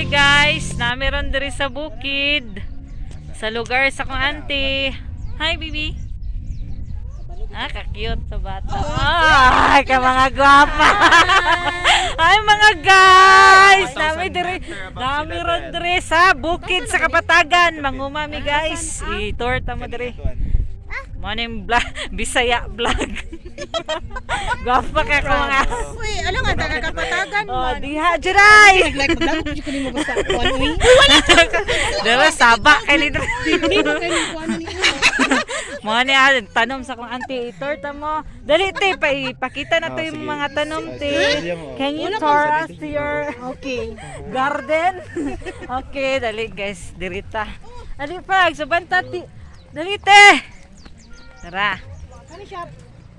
Hi guys, namiron diri sa bukid. Sa lugar sa kong auntie. Hi baby. Ka-cute sa bata. Ay, ka mga gwapa. Ay mga guys, namiron diri sa bukid sa Kapatagan. Mangumami guys. I-torta mo diri. Morning vlog, Bisaya vlog. Gwapa ka ka mga. Uy, ano nga taga Kapatagan Oh, man. diha juray. Like maglago ko ni mo basta kuan uy. Dara saba kay lidra. Hindi mo kay kuan ni. Mo ni tanom sa kong auntie itorta mo. Dali te ipakita na to yung mga tanom te. Can you tour us to your garden? Okay, dali guys, dirita. Dali pag subanta ti. Dali te. Tara.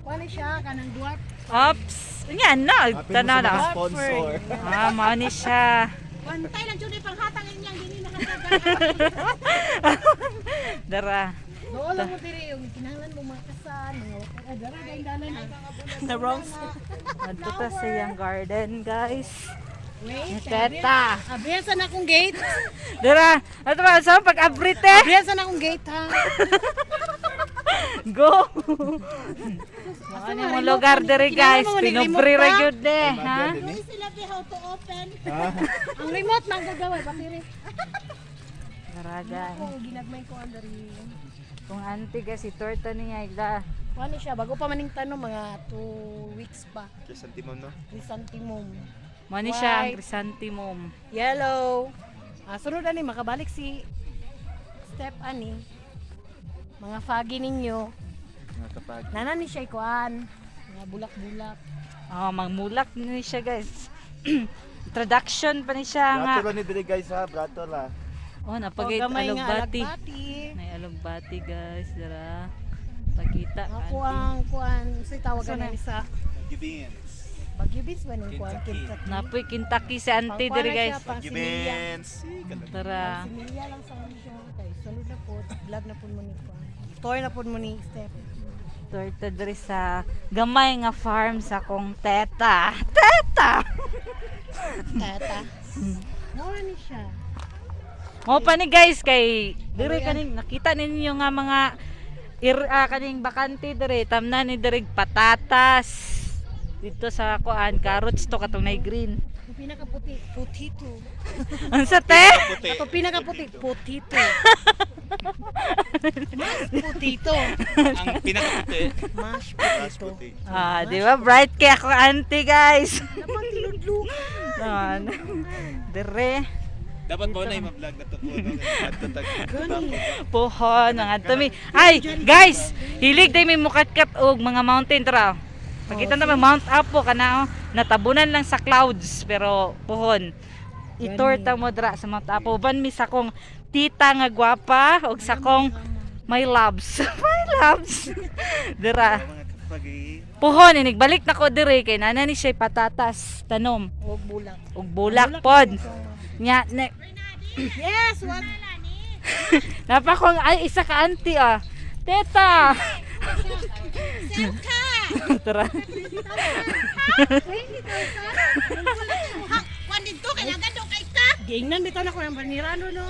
Kani siya kanang duwat. Ops. Yan na, tanaw na. Sponsor. Mao ni siya. Pantay lang jud panghatang inyang dili nakataga. Dara. Doon lang mo diri yung kinahanglan mo makasan. Dara dayon dalan. The wrong. Adto ta sa iyang garden, guys. Wait. Teta. Abriyasan akong gate. Dara, ato ba sa pag-abrite? Abriyasan akong gate ha. Go. Ano mo lugar diri guys? Pinubri ra gyud de, ha? Sila be how to open. Ang remote nang gagaway bakiri. Dara guys. Kung ginagmay ko andari. Kung auntie guys, itorta niya ila. Kuan siya bago pa maning tanong mga 2 weeks pa. Chrysanthemum, no? Chrysanthemum. Mo ni siya ang White. chrysanthemum. Yellow. Sunod ani makabalik si Step ani. Mga fagi ninyo. Nakapag. Nana ni siya kuan. Mga bulak-bulak. Oh, mangmulak ni siya guys. Introduction pa ni siya nga. Brato lang ni diri guys ha, brato la. Oh, O, napagay gamay nga alugbati. alagbati. Nay alugbati guys, dara. Pakita Ako auntie. ang kuan, sa tawag So, na ni sa Gibins. Baguio Beach ba ning kuan Kentucky. Kentucky. Napoy Kentucky si auntie Pang kuan diri na siya, guys. pang similya. Gibins. Tara. Similya lang sa siya. Kay sunod na po, vlog na po mo ni kuan. Tour na po mo ni Step. Torta diri sa gamay nga farm sa kong teta. Teta! Tata. Mura ni siya. Mo pa ni guys kay diri kaning nakita ninyo nga mga kaning bakante diri tamna ni diri patatas. Dito sa kuan carrots to katong nay green. Ang pinakaputi, potato. Unsa te? Ato pinakaputi, potato. Mashed potato. Ang pinakaputi. Mashed Mashed potato. potato. Ah, di ba bright kay ako auntie guys. Dapat tiludlo. Nan. Diri Dapat mo na i-vlog na to po. Adto tag. pohon ang atami. Ay, guys, hilig day may mukatkat og mga mountain tra. Pakita naman Mount Apo kana natabunan lang sa clouds pero pohon. Itorta mo dra sa Mount Apo ban mi sa kong tita nga gwapa og sa kong my loves. My loves. Dira. Mga kapag Pohon inigbalik na ko diri kay nana ni siya patatas tanom O bulak. og bulak pod. Nya Yes, what? napa kong ay isa ka auntie ah. Teta. Tara. Gingnan bitaw na ko ng banirano no.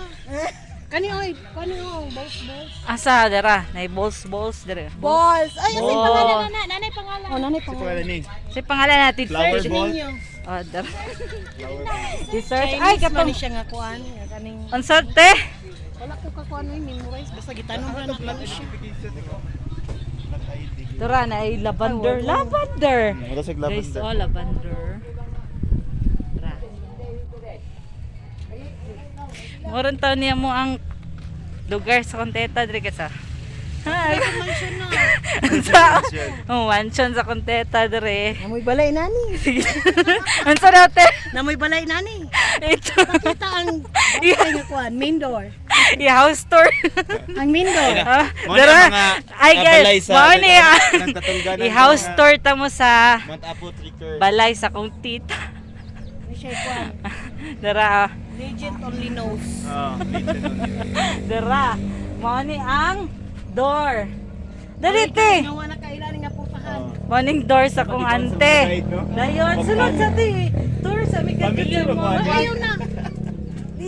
Kani oy, balls. Asa dara, nay balls dere. Balls. Ay, Balls. asay pangalan na, nanay pangalan. Oh, nanay Ito pangalan. pala ni. Sa pangalan natin Flower search. ball. Ninyo. Oh, dara. Flower ball. I-search. Ay, Ay, katong man siya nga kuan, nga kaning unsate. wala ko ka kuan oy memorize basta gitanong ra na plan siya. Dara na ay lavender. Lavender. Wala sa Guys, lavender. oh, lavender. Tara. Moron taon niya mo ang lugar sa konteta diri ka sa. Hi. Mansion na. Sa oh, mansion sa konteta diri. Namoy balay nani. Unsa daw te? Namoy balay nani. Ito. Kita ang bakay nga kuan, main door. I-house tour. Ang main door. Ah, Mo na dara. mga Ay balay guys, sa mao ni nagtatulganan i-house sa tour ta mo sa Mount Apo Tricker. balay sa kong tita. May siya kuan. Dara. Legend only knows. Oh, Dara. Mao ni ang door. Dali te. Nga wala kailan nga pupahan. Morning door sa kong ante. Dayon, sunod sa ti. Tour sa mi Pamilya ba mo? Ayaw na.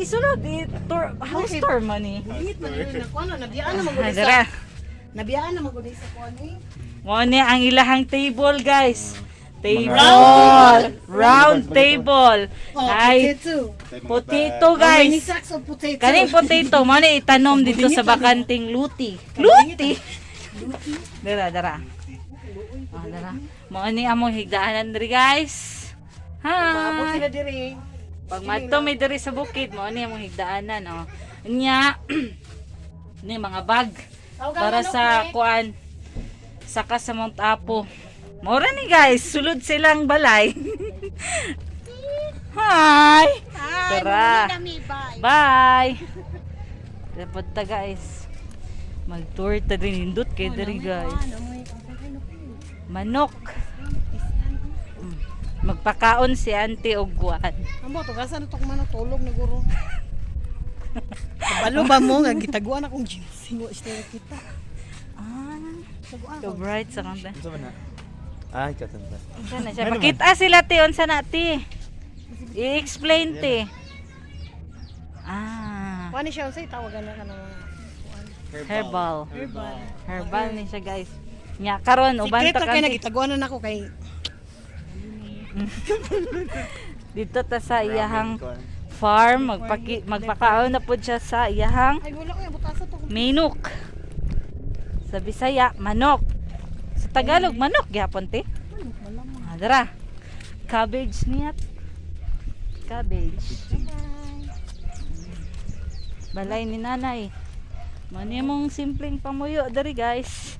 sulod tour house tour man ni. Bulit man yun na kuan nabiyaan na magud sa. Dara. Nabiyaan na magud sa kuan eh. Mo ni ang ilahang table, guys. Table. Round table. Oh, Ay, potato. potato, Many guys. sacks of potato. Kaning potato mo ni itanom dito sa bakanting luti. Luti. Dara, dara. Ah, dara. Mo ni among higdaanan diri, guys. Maabot Ha. sila diri. Pag madto may diri sa bukid, mo ni among higdaanan, oh. Nya. Ni mga bag para sa kuan saka sa Mount Apo. Mora ni guys, sulod silang balay. Hi. Tara. Bye. Dapat ta guys. Mag-tour ta din indot kay diri guys. Manok. Magpakaon si auntie og guan. Amo to gasan to man tulog na guro. Kabalo ba mo nga gitaguan akong ginseng wa istorya kita. Ah, Taguan so ako. bright sa kanta. Unsa man na? Ay, katanda. Sana siya. Pakita sila ti unsa na ti. I-explain ti. Ah, Kuan ni siya unsay tawagan na kanang kuan. herbal. Herbal. Herbal ni siya guys. Nya karon uban Sikreto ta kay kanti. nagitaguan na ako kay Dito ta sa iyahang farm, magpakaon na pud siya sa iyahang ay wala ko yung butasa to. minok. Sa Bisaya, manok. Sa Tagalog, manok gyapon ti. Ah, dara. Cabbage niya. Cabbage. Balay ni nanay. Mani mong simpleng pamuyo dari guys.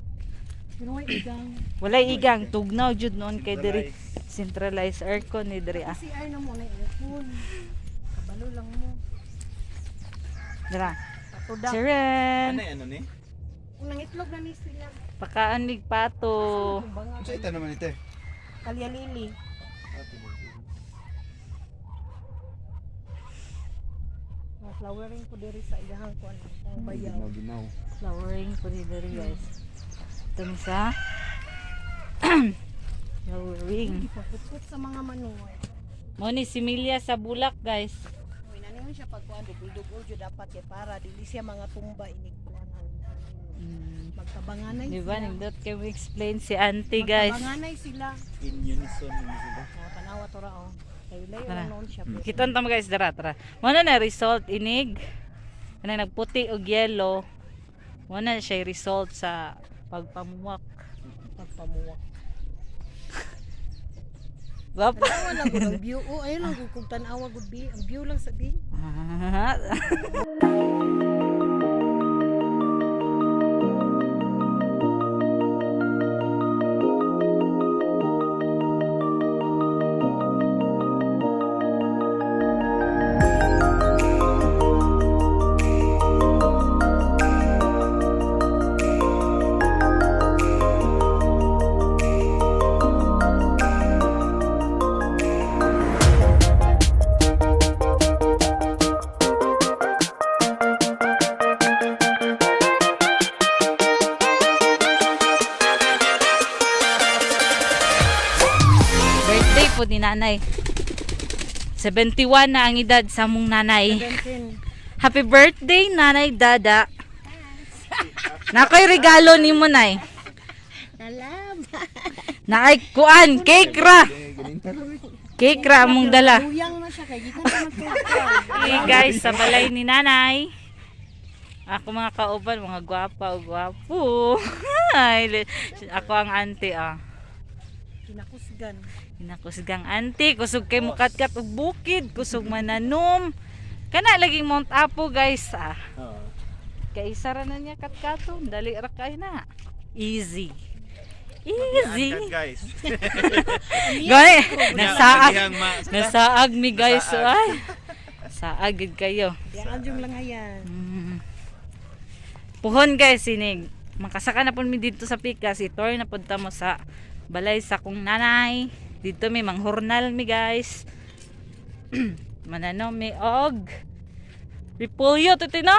Pero ay igang. Walay igang tugnaw jud noon kay diri centralized aircon ni diri ah. Si ay na mo na iphone. Kabalo lang mo. Dara. Patuda. Sharon. Ano ni? Kung nangitlog na ni sila. Pakaan mig pato. Kumbaga. Unsa ita naman ite? Kalya lili. Flowering ko diri sa igahang kuan ang bayaw. Ginaw. Flowering po ni diri guys. Ito ni sa flowering. Ipaputput sa mga manuoy. Mo ni similya sa bulak guys. Uy, naningon siya pag kuan dugol-dugol jud dapat kay para dili siya mga tumba inig kuan magtabanganay Di ba sila. nindot kay mo explain si auntie guys. Magtabanganay sila. In unison ni sila. Oh, tanawa to ra oh. Kay layo Tara. na noon siya. pero- Kita ta mo guys dara tara. Mo na result inig. Kanang nagputi og yellow. Mo na siya result sa pagpamuwak. Pagpamuwak. Wapa. Tanawa lang gud ang view. Oh, ayun lang gud kung tanawa gud bi. Ang view lang sa bi. Birthday po ni nanay. 71 na ang edad sa mong nanay. 17. Happy birthday, Nanay Dada. Nakoy regalo ni mo, Nay. Salamat. Naay kuan, cake ra. Cake ra among dala. Uyang na siya kay gikan naman to. Hey guys, sa balay ni Nanay. Ako mga kauban, mga gwapa o gwapo. Ay, ako ang auntie ah. Kinakusgan. Inakusgang auntie, kusog kay mukatkat og bukid, kusog mananom. Kana laging Mount Apo guys ah. Oo. Kay isa ra na niya katkato, dali ra kay na. Easy. Easy. Angkat, guys. Gani, nasaag. Dihang Nasaag mi guys Nasaag. ay. Saag gid kayo. Diyan yung lang ayan. Puhon guys sinig. Makasaka na pud mi dito sa Pikas, tour na pud ta mo sa balay sa kong nanay. Dito may manghurnal mi guys. Mananaw mi og repolyo titi no?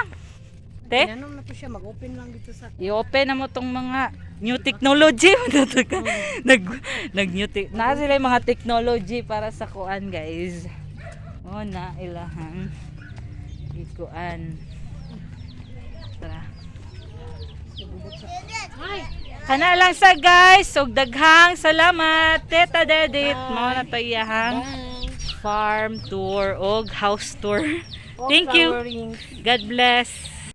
Te? Inanom na to siya, mag-open lang dito sa I-open na mo tong mga new technology. nag new na sila yung mga technology para sa kuan guys. Oh na ilahan. ikuan. Tara. Ay, Kana lang sa guys, ug daghang salamat Teta Dedit. Mao na to iyahang farm tour og house tour. Thank you. God bless.